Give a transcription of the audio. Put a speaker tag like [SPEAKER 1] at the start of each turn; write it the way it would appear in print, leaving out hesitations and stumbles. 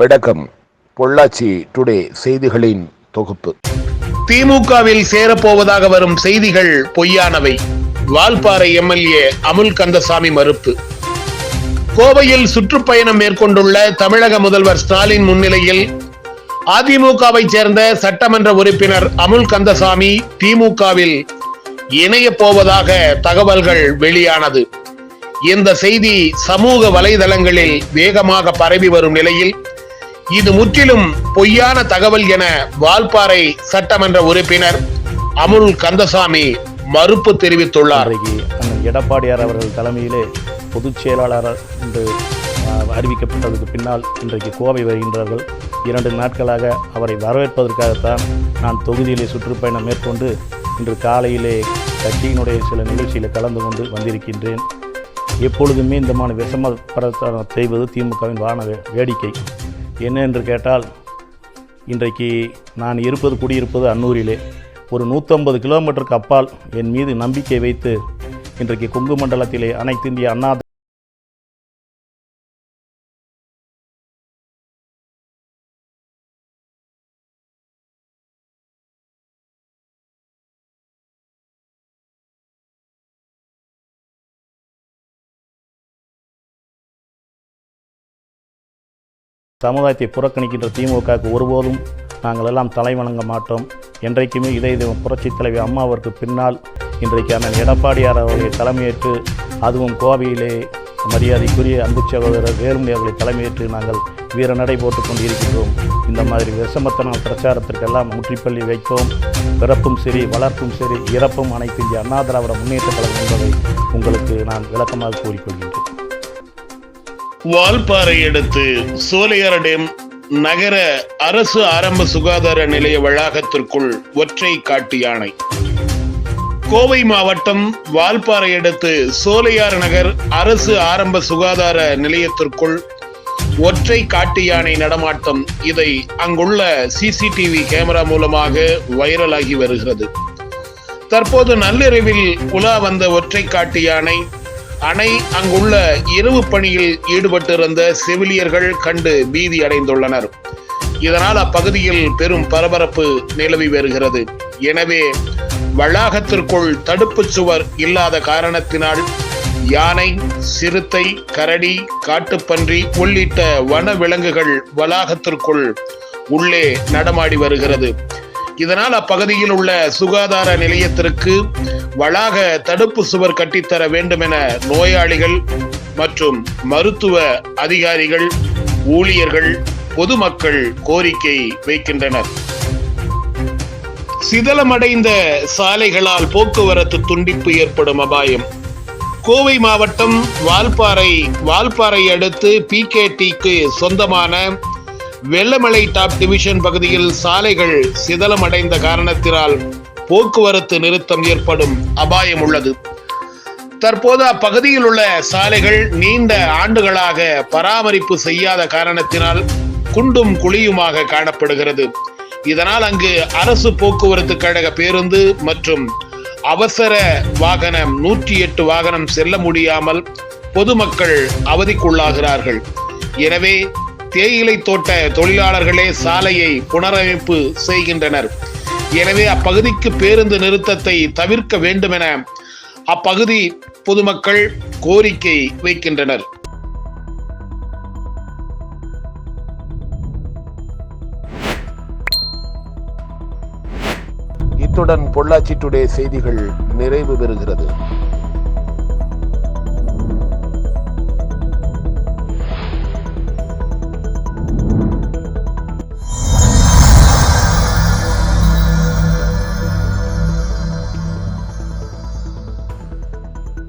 [SPEAKER 1] வணக்கம். பொள்ளாச்சி டுடே செய்திகளின் தொகுப்பு.
[SPEAKER 2] திமுகவில் சேரப்போவதாக வரும் செய்திகள் பொய்யானவை. வால்பாறை எம்எல்ஏ அமுல் கந்தசாமி மறுப்பு. கோவையில் சுற்றுப்பயணம் மேற்கொண்டுள்ள தமிழக முதல்வர் ஸ்டாலின் முன்னிலையில் அதிமுகவை சேர்ந்த சட்டமன்ற உறுப்பினர் அமுல் கந்தசாமி திமுகவில் இணைய போவதாக தகவல்கள் வெளியானது. இந்த செய்தி சமூக வலைதளங்களில் வேகமாக பரவி வரும் நிலையில் இது முற்றிலும் பொய்யான தகவல் என வால்பாறை சட்டமன்ற உறுப்பினர் அமுல் கந்தசாமி மறுப்பு தெரிவித்துள்ளார்.
[SPEAKER 3] எடப்பாடியார் அவர்கள் தலைமையிலே பொதுச் செயலாளர் என்று அறிவிக்கப்பட்டதற்கு பின்னால் இன்றைக்கு கோவை வருகின்றார்கள். 2 நாட்களாக அவரை வரவேற்பதற்காகத்தான் நான் தொகுதியிலே சுற்றுப்பயணம் மேற்கொண்டு இன்று காலையிலே கட்சியினுடைய சில நிகழ்ச்சியில் கலந்து கொண்டு வந்திருக்கின்றேன். எப்பொழுதுமே இந்த மாதிரி விஷம பிரச்சாரம் செய்வது திமுகவின் வான வேடிக்கை. என்ன என்று கேட்டால், இன்றைக்கு நான் குடியிருப்பது அன்னூரிலே. ஒரு 150 கிலோமீட்டருக்கு அப்பால் என் மீது நம்பிக்கை வைத்து இன்றைக்கு கொங்கு மண்டலத்திலே அனைத்து இந்திய அண்ணா சமுதாயத்தை புறக்கணிக்கின்ற திமுகவுக்கு ஒருபோதும் நாங்கள் எல்லாம் தலைவணங்க மாட்டோம். என்றைக்குமே இதய புரட்சித் தலைவி அம்மாவிற்கு பின்னால் இன்றைக்கு அண்ணன் எடப்பாடியார் அவர்களை தலைமையேற்று, அதுவும் கோவையிலே மரியாதைக்குரிய அன்பு சகோதரர் வேலுமணி அவர்களை தலைமையேற்று நாங்கள் வீர நடை போட்டுக் கொண்டு இருக்கின்றோம். இந்த மாதிரி விஷமத்தன பிரச்சாரத்திற்கெல்லாம் முற்றுப்புள்ளி வைப்போம். பிறப்பும் சரி, வளர்ப்பும் சரி, இறப்பும் அனைத்து இந்திய அண்ணா திராவிட முன்னேற்ற கழகம் என்பதை உங்களுக்கு நான் விளக்கமாக கூறிக்கொள்கின்றேன்.
[SPEAKER 2] வால்பாறை அடுத்து சோலையார் டேம் நகர அரசு ஆரம்ப சுகாதார நிலைய வளாகத்திற்குள் ஒற்றை காட்டு யானை. கோவை மாவட்டம் வால்பாறை அடுத்து சோலையார் நகர் அரசு ஆரம்ப சுகாதார நிலையத்திற்குள் ஒற்றை காட்டு யானை நடமாட்டம். இதை அங்குள்ள சிசிடிவி கேமரா மூலமாக வைரலாகி வருகிறது. தற்போது நள்ளிரவில் உலா வந்த ஒற்றை காட்டு யானை அணை அங்குள்ள இரவு பணியில் ஈடுபட்டிருந்த செவிலியர்கள் கண்டு பீதி அடைந்துள்ளனர். இதனால் அப்பகுதியில் பெரும் பரபரப்பு நிலவி வருகிறது. எனவே வளாகத்திற்குள் தடுப்பு சுவர் இல்லாத காரணத்தினால் யானை, சிறுத்தை, கரடி, காட்டுப்பன்றி உள்ளிட்ட வன விலங்குகள் வளாகத்திற்குள் உள்ளே நடமாடி வருகிறது. இதனால் அப்பகுதியில் உள்ள சுகாதார நிலையத்திற்கு வளாக தடுப்பு சுவர் கட்டித்தர வேண்டும் என நோயாளிகள் மற்றும் மருத்துவ அதிகாரிகள், ஊழியர்கள், பொதுமக்கள் கோரிக்கை வைக்கின்றனர். சிதலமடைந்த சாலைகளால் போக்குவரத்து துண்டிப்பு ஏற்படும் அபாயம். கோவை மாவட்டம் வால்பாறை அடுத்து பிகேடிக்கு சொந்தமான வெள்ளமலை டாப் டிவிஷன் பகுதியில் சாலைகள் சிதலமடைந்த காரணத்தினால் போக்குவரத்து நிறுத்தம் ஏற்படும் அபாயம் உள்ளது. தற்போது அப்பகுதியில் உள்ள சாலைகள் நீண்ட ஆண்டுகளாக பராமரிப்பு செய்யாத காரணத்தினால் குண்டும் குழியுமாக காணப்படுகிறது. இதனால் அங்கு அரசு போக்குவரத்து கழக பேருந்து மற்றும் அவசர வாகனம் 108 வாகனம் செல்ல முடியாமல் பொதுமக்கள் அவதிக்குள்ளாகிறார்கள். எனவே தேயிலை தோட்ட தொழிலாளர்களே சாலையை புனரமைப்பு செய்கின்றனர். எனவே அப்பகுதிக்கு பேருந்து நிறுத்தத்தை தவிர்க்க வேண்டும் என அப்பகுதி பொதுமக்கள் கோரிக்கை வைக்கின்றனர்.
[SPEAKER 1] இத்துடன் பொள்ளாச்சி டுடே செய்திகள் நிறைவு பெறுகிறது.